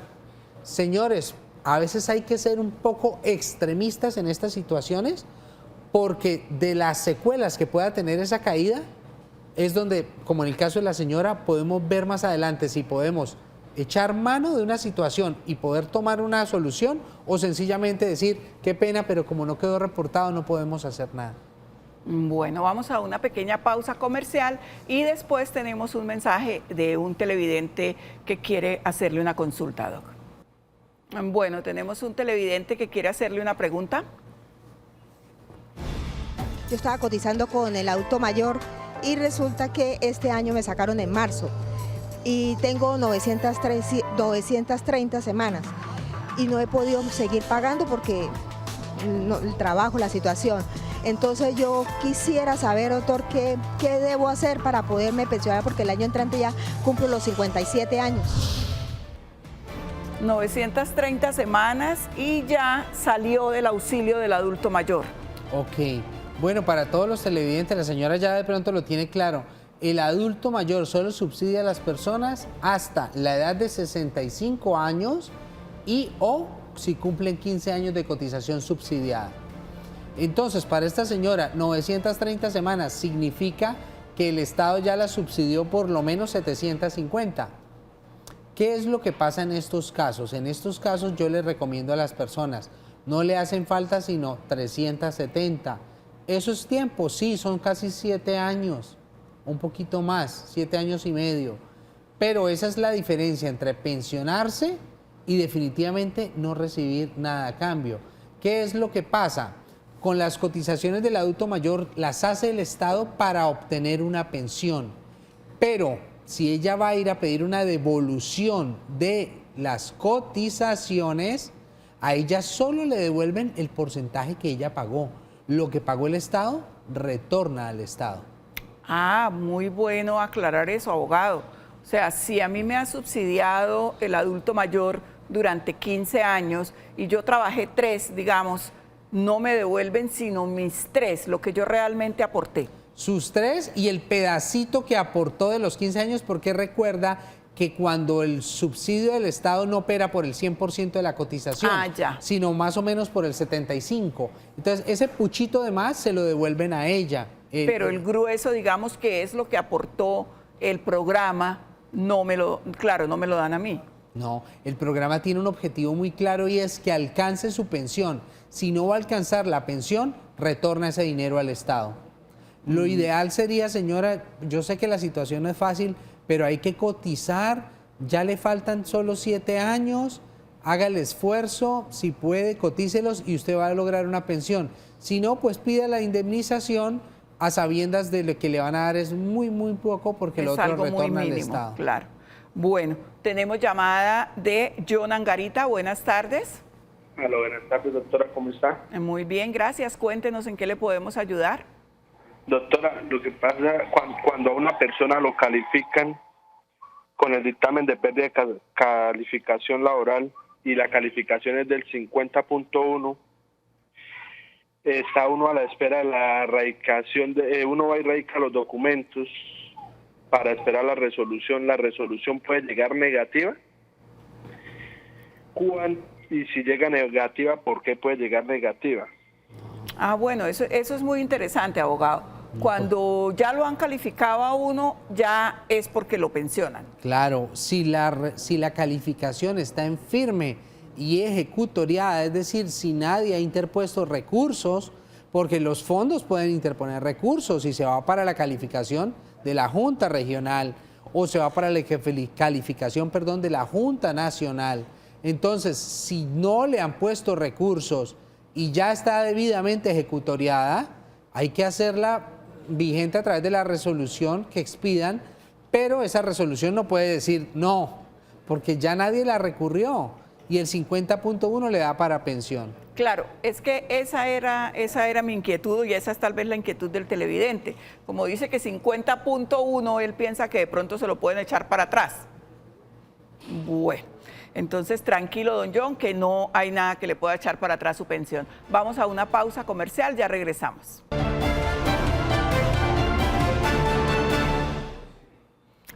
C: Señores, a veces hay que ser un poco extremistas en estas situaciones porque de las secuelas que pueda tener esa caída es donde, como en el caso de la señora, podemos ver más adelante si podemos echar mano de una situación y poder tomar una solución, o sencillamente decir, qué pena, pero como no quedó reportado no podemos hacer nada.
B: Bueno, vamos a una pequeña pausa comercial y después tenemos un mensaje de un televidente que quiere hacerle una consulta, Doc. Bueno, tenemos un televidente que quiere hacerle una pregunta.
J: Yo estaba cotizando con el adulto mayor y resulta que este año me sacaron en marzo y tengo 930 semanas y no he podido seguir pagando porque el trabajo, la situación. Entonces yo quisiera saber, doctor, qué debo hacer para poderme pensionar, porque el año entrante ya cumplo los 57 años.
B: 930 semanas y ya salió del auxilio del adulto mayor.
C: Ok, bueno, para todos los televidentes, la señora ya de pronto lo tiene claro. El adulto mayor solo subsidia a las personas hasta la edad de 65 años y o si cumplen 15 años de cotización subsidiada. Entonces, para esta señora, 930 semanas significa que el Estado ya la subsidió por lo menos 750. ¿Qué es lo que pasa en estos casos? En estos casos yo les recomiendo a las personas, no le hacen falta sino 370. ¿Eso es tiempo? Sí, son casi 7 años, un poquito más, 7 años y medio. Pero esa es la diferencia entre pensionarse y definitivamente no recibir nada a cambio. ¿Qué es lo que pasa? Con las cotizaciones del adulto mayor las hace el Estado para obtener una pensión, pero si ella va a ir a pedir una devolución de las cotizaciones, a ella solo le devuelven el porcentaje que ella pagó. Lo que pagó el Estado retorna al Estado.
B: Ah, muy bueno aclarar eso, abogado. O sea, si a mí me ha subsidiado el adulto mayor durante 15 años y yo trabajé 3, digamos, no me devuelven sino mis 3, lo que yo realmente aporté.
C: Sus 3 y el pedacito que aportó de los 15 años, porque recuerda que cuando el subsidio del Estado no opera por el 100% de la cotización, sino más o menos por el 75%. Entonces, ese puchito de más se lo devuelven a ella.
B: Pero el grueso, digamos, que es lo que aportó el programa, no me lo dan a mí.
C: No, el programa tiene un objetivo muy claro y es que alcance su pensión. Si no va a alcanzar la pensión, retorna ese dinero al Estado. Lo ideal sería, señora, yo sé que la situación no es fácil, pero hay que cotizar, ya le faltan solo 7 años, haga el esfuerzo, si puede, cotícelos y usted va a lograr una pensión. Si no, pues pida la indemnización a sabiendas de lo que le van a dar es muy, muy poco porque el otro retorna al Estado.
B: Claro. Bueno, tenemos llamada de John Angarita. Buenas tardes.
K: Hola, buenas tardes, doctora, ¿cómo está?
B: Muy bien, gracias. Cuéntenos en qué le podemos ayudar.
K: Doctora, lo que pasa cuando a una persona lo califican con el dictamen de pérdida de calificación laboral y la calificación es del 50.1, está uno a la espera de la radicación, uno va y radica los documentos para esperar la resolución. ¿La resolución puede llegar negativa? Y si llega negativa, ¿por qué puede llegar negativa?
B: Ah, bueno, eso es muy interesante, abogado. Cuando ya lo han calificado a uno, ya es porque lo pensionan.
C: Claro, si la calificación está en firme y ejecutoriada, es decir, si nadie ha interpuesto recursos, porque los fondos pueden interponer recursos y se va para la calificación de la Junta Regional o se va para la calificación, de la Junta Nacional. Entonces, si no le han puesto recursos y ya está debidamente ejecutoriada, hay que hacerla vigente a través de la resolución que expidan, pero esa resolución no puede decir no, porque ya nadie la recurrió y el 50.1 le da para pensión.
B: Claro, es que esa era mi inquietud y esa es tal vez la inquietud del televidente. Como dice que 50.1, él piensa que de pronto se lo pueden echar para atrás. Bueno, entonces tranquilo, don John, que no hay nada que le pueda echar para atrás su pensión. Vamos a una pausa comercial, ya regresamos.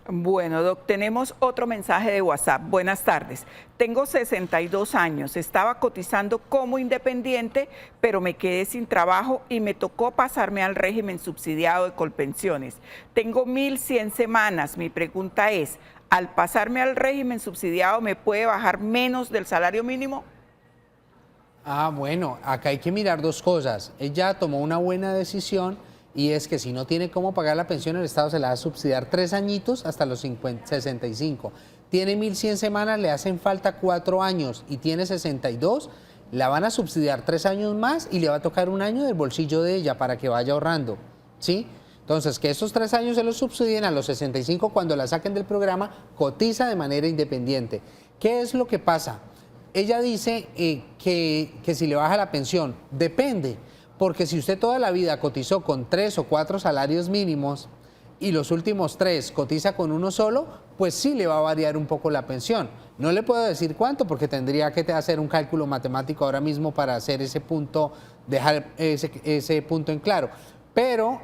B: Bueno, Doc, tenemos otro mensaje de WhatsApp. Buenas tardes. Tengo 62 años. Estaba cotizando como independiente, pero me quedé sin trabajo y me tocó pasarme al régimen subsidiado de Colpensiones. Tengo 1.100 semanas. Mi pregunta es, ¿al pasarme al régimen subsidiado me puede bajar menos del salario mínimo?
C: Bueno, acá hay que mirar dos cosas. Ella tomó una buena decisión y es que si no tiene cómo pagar la pensión, el Estado se la va a subsidiar 3 añitos hasta los 65. Tiene 1.100 semanas, le hacen falta 4 años y tiene 62, la van a subsidiar 3 años más y le va a tocar 1 año del bolsillo de ella para que vaya ahorrando, ¿sí? Entonces, que esos 3 años se los subsidien a los 65 cuando la saquen del programa, cotiza de manera independiente. ¿Qué es lo que pasa? Ella dice que si le baja la pensión, depende, porque si usted toda la vida cotizó con 3 o 4 salarios mínimos y los últimos 3 cotiza con uno solo, pues sí le va a variar un poco la pensión. No le puedo decir cuánto porque tendría que hacer un cálculo matemático ahora mismo para hacer ese punto, dejar ese punto en claro. Pero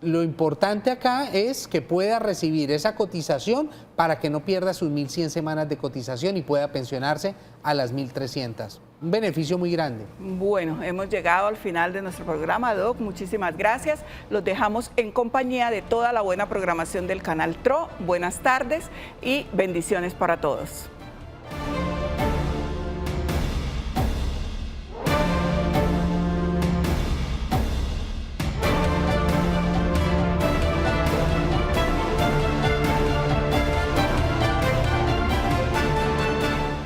C: lo importante acá es que pueda recibir esa cotización para que no pierda sus 1.100 semanas de cotización y pueda pensionarse a las 1.300. Un beneficio muy grande.
B: Bueno, hemos llegado al final de nuestro programa, Doc. Muchísimas gracias. Los dejamos en compañía de toda la buena programación del canal TRO. Buenas tardes y bendiciones para todos.